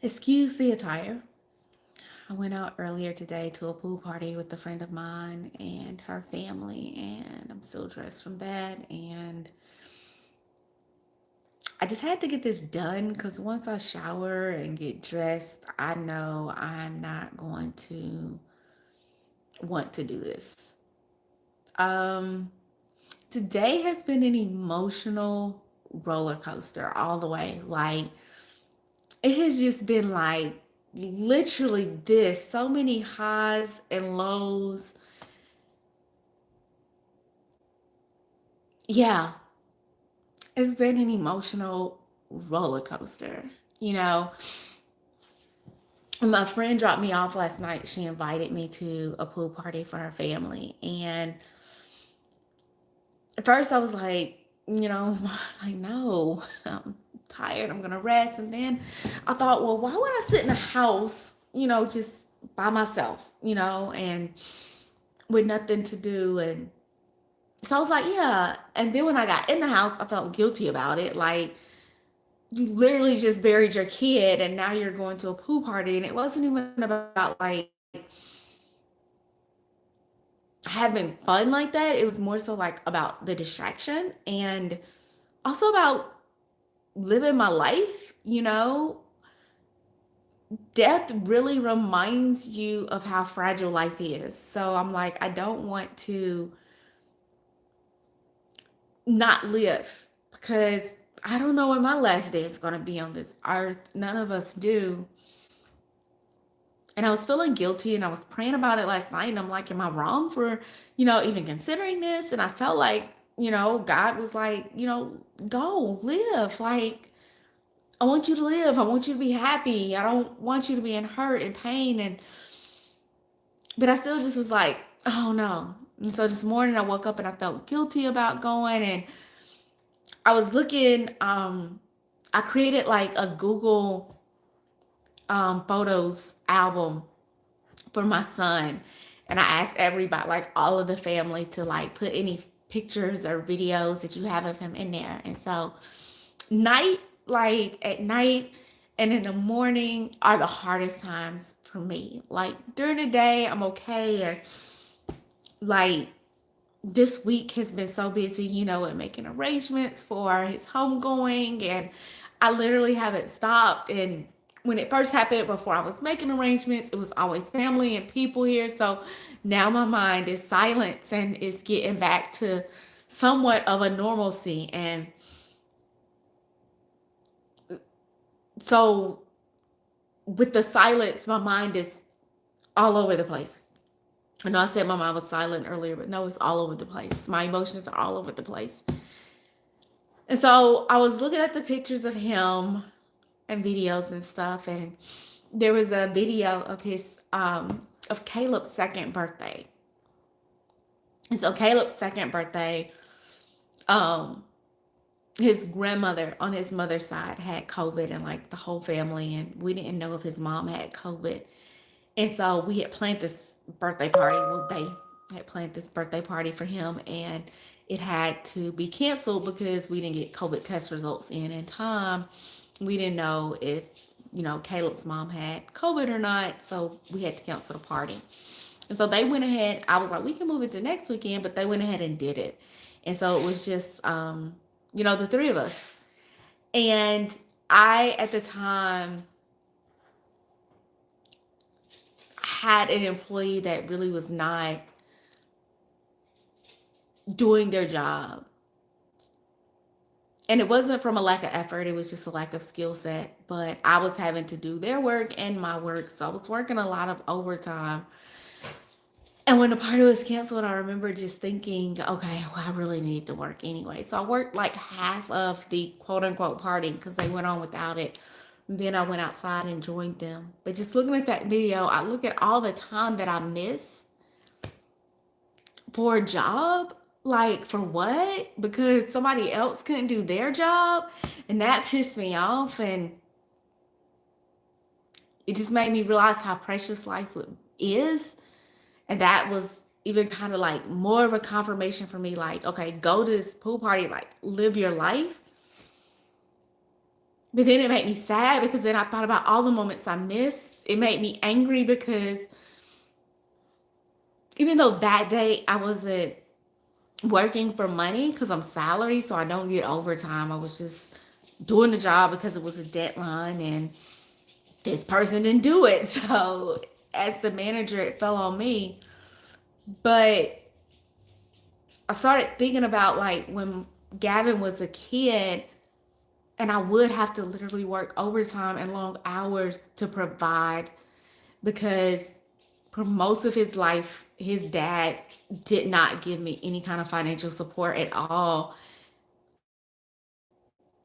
Excuse the attire. I went out earlier today to a pool party with a friend of mine and her family, and I'm still dressed from that. And I just had to get this done because once I shower and get dressed, I know I'm not going to want to do this. Um, Today has been an emotional roller coaster all the way. Like, it has just been like literally this so many highs and lows. Yeah, it's been an emotional roller coaster. You know, my friend dropped me off last night. She invited me to a pool party for her family. And at first I was like, like, no, I'm tired. I'm going to rest. And then I thought, well, why would I sit in a house, just by myself, and with nothing to do? And so I was like, yeah. And then when I got in the house, I felt guilty about it. Like, you literally just buried your kid and now you're going to a pool party. And it wasn't even about like having fun like that. It was more so like about the distraction and also about living my life, death really reminds you of how fragile life is. So I'm like, I don't want to not live because I don't know when my last day is going to be on this earth. None of us do. And I was feeling guilty and I was praying about it last night. And I'm like, am I wrong for, even considering this? And I felt like, God was like, go live. Like, I want you to live. I want you to be happy. I don't want you to be in hurt and pain. But I still just was like, oh no. And so this morning I woke up and I felt guilty about going. And I was looking, I created like a Google photos album for my son. And I asked everybody, like all of the family, to like put any pictures or videos that you have of him in there. And so night, like at night and in the morning are the hardest times for me. Like during the day, I'm okay. And like this week has been so busy, and making arrangements for his homegoing. And I literally haven't stopped. And when it first happened, before I was making arrangements, it was always family and people here. So now my mind is silent and it's getting back to somewhat of a normalcy. And so with the silence, my mind is all over the place. I know I said my mind was silent earlier, but no, it's all over the place. My emotions are all over the place. And so I was looking at the pictures of him and videos and stuff, and there was a video of his of Caleb's second birthday. And so Caleb's second birthday, um, his grandmother on his mother's side had COVID and like the whole family, and we didn't know if his mom had COVID. And so we had planned this birthday party. Well, they had planned this birthday party for him, and it had to be canceled because we didn't get COVID test results in time. We didn't know if, Caleb's mom had COVID or not, so we had to cancel the party. And so they went ahead. I was like, we can move it to next weekend, but they went ahead and did it. And so it was just, the three of us. And I, at the time, had an employee that really was not doing their job. And it wasn't from a lack of effort, it was just a lack of skill set. But I was having to do their work and my work. So I was working a lot of overtime. And when the party was canceled, I remember just thinking, okay, well, I really need to work anyway. So I worked like half of the quote unquote party because they went on without it. And then I went outside and joined them. But just looking at that video, I look at all the time that I missed for a job. Like, for what? Because somebody else couldn't do their job. And that pissed me off. And it just made me realize how precious life is. And that was even kind of like more of a confirmation for me, like, okay, go to this pool party, like live your life. But then it made me sad because then I thought about all the moments I missed. It made me angry because even though that day I wasn't working for money because I'm salary, so I don't get overtime. I was just doing the job because it was a deadline and this person didn't do it. So as the manager, it fell on me. But I started thinking about like when Gavyn was a kid and I would have to literally work overtime and long hours to provide because for most of his life, his dad did not give me any kind of financial support at all.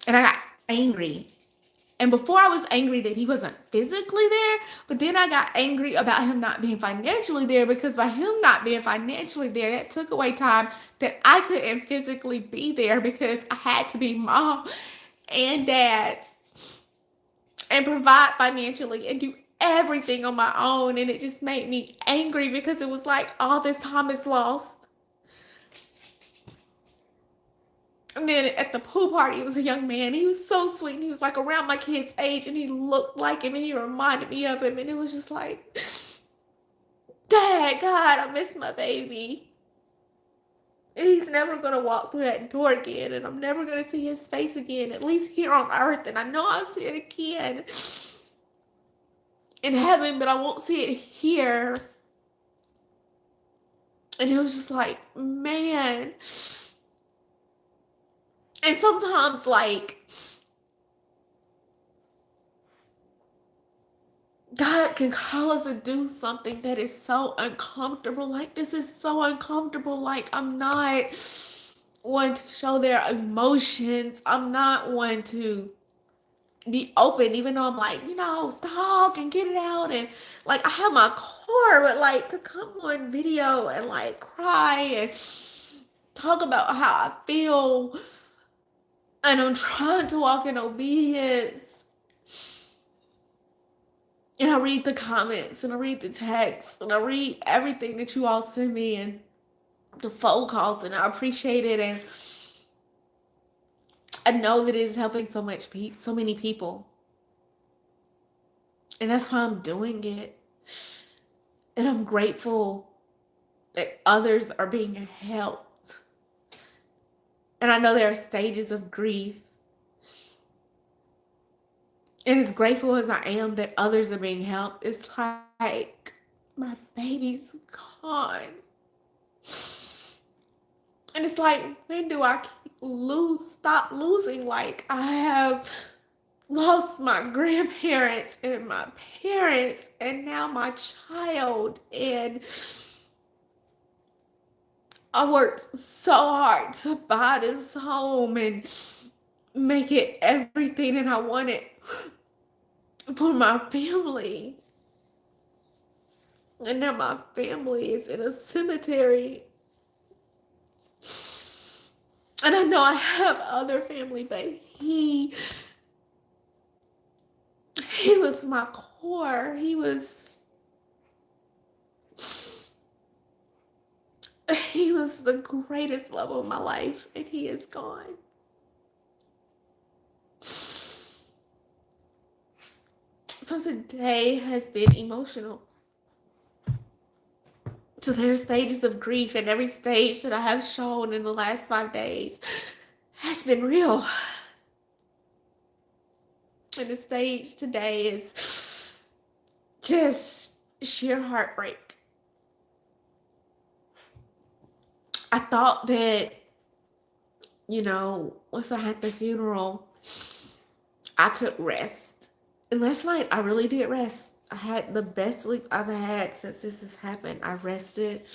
And I got angry. And before I was angry that he wasn't physically there, but then I got angry about him not being financially there because by him not being financially there, that took away time that I couldn't physically be there because I had to be mom and dad and provide financially and do everything on my own. And it just made me angry because it was like all this time is lost. And then at the pool party, it was a young man. He was so sweet. And he was like around my kid's age and he looked like him and he reminded me of him. And it was just like, Dad, God, I miss my baby. And he's never going to walk through that door again. And I'm never going to see his face again, at least here on earth. And I know I'll see it again in heaven, but I won't see it here. And it was just like, man. And sometimes, like, God can call us to do something that is so uncomfortable. Like, this is so uncomfortable. Like, I'm not one to show their emotions. I'm not one to be open, even though I'm like, talk and get it out. And like, I have my core, but like, to come on video and like cry and talk about how I feel, and I'm trying to walk in obedience. And I read the comments and I read the texts and I read everything that you all send me and the phone calls, and I appreciate it. And I know that it is helping so many people. And that's why I'm doing it. And I'm grateful that others are being helped. And I know there are stages of grief. And as grateful as I am that others are being helped, it's like my baby's gone. And it's like, when do I stop losing? Like, I have lost my grandparents and my parents and now my child. And I worked so hard to buy this home and make it everything that I wanted for my family. And now my family is in a cemetery. And I know I have other family, but he was my core. He was the greatest love of my life, and he is gone. So today has been emotional. So there are stages of grief, and every stage that I have shown in the last 5 days has been real. And the stage today is just sheer heartbreak. I thought that, once I had the funeral, I could rest. And last night, I really did rest. I had the best sleep I've had since this has happened. I rested,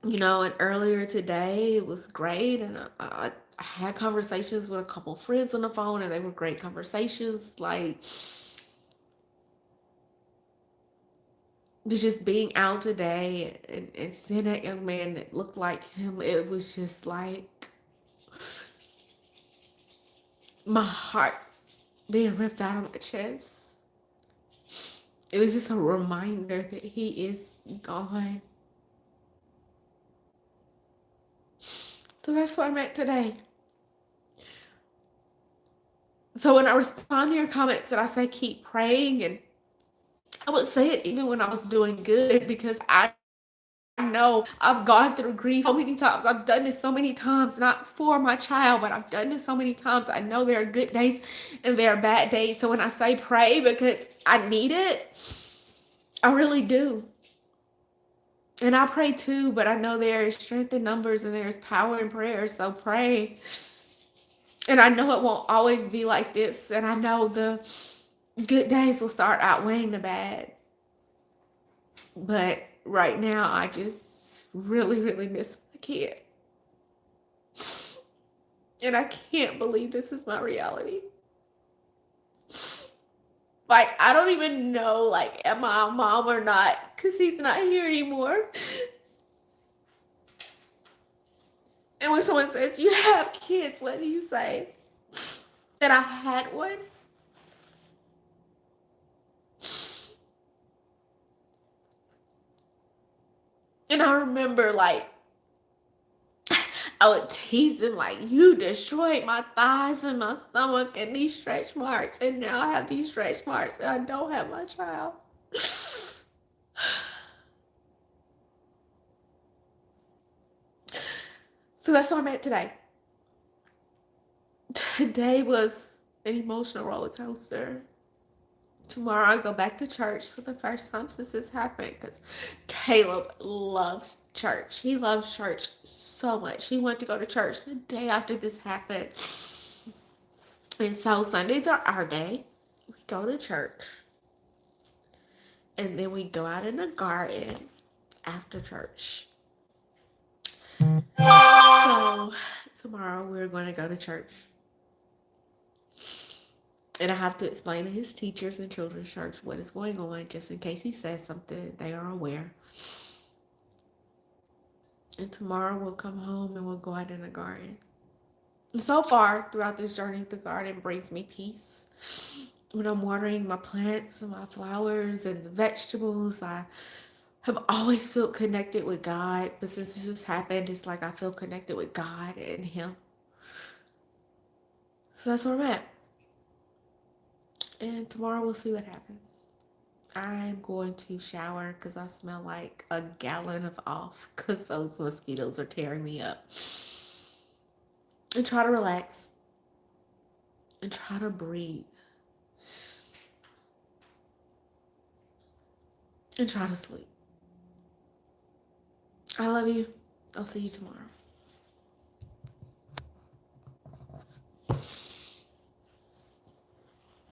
and earlier today, it was great. And I had conversations with a couple friends on the phone, and they were great conversations. Like, just being out today and seeing that young man that looked like him, it was just like my heart being ripped out of my chest. It was just a reminder that he is gone. So that's where I'm at today. So when I respond to your comments and I say keep praying, and I would say it even when I was doing good, because I know I've gone through grief so many times. I've done this so many times, not for my child, but I've done this so many times. I know there are good days and there are bad days. So when I say pray because I need it, I really do. And I pray too, but I know there is strength in numbers and there's power in prayer. So pray. And I know it won't always be like this. And I know the good days will start outweighing the bad. But right now, I just really, really miss my kid. And I can't believe this is my reality. Like, I don't even know, like, am I a mom or not? Because he's not here anymore. And when someone says, you have kids, what do you say? That I had one? And I remember, like, I would tease him, like, you destroyed my thighs and my stomach and these stretch marks. And now I have these stretch marks and I don't have my child. So that's what I'm at today. Today was an emotional roller coaster. Tomorrow I go back to church for the first time since this happened, because Caleb loves church. He loves church so much. He went to go to church the day after this happened. And so Sundays are our day. We go to church. And then we go out in the garden after church. So tomorrow we're going to go to church. And I have to explain to his teachers in children's church what is going on, just in case he says something, they are aware. And tomorrow we'll come home and we'll go out in the garden. And so far, throughout this journey, the garden brings me peace. When I'm watering my plants and my flowers and the vegetables, I have always felt connected with God. But since this has happened, it's like I feel connected with God and Him. So that's where I'm at. And tomorrow we'll see what happens. I'm going to shower because I smell like a gallon of off because those mosquitoes are tearing me up. And try to relax and try to breathe and try to sleep. I love you. I'll see you tomorrow.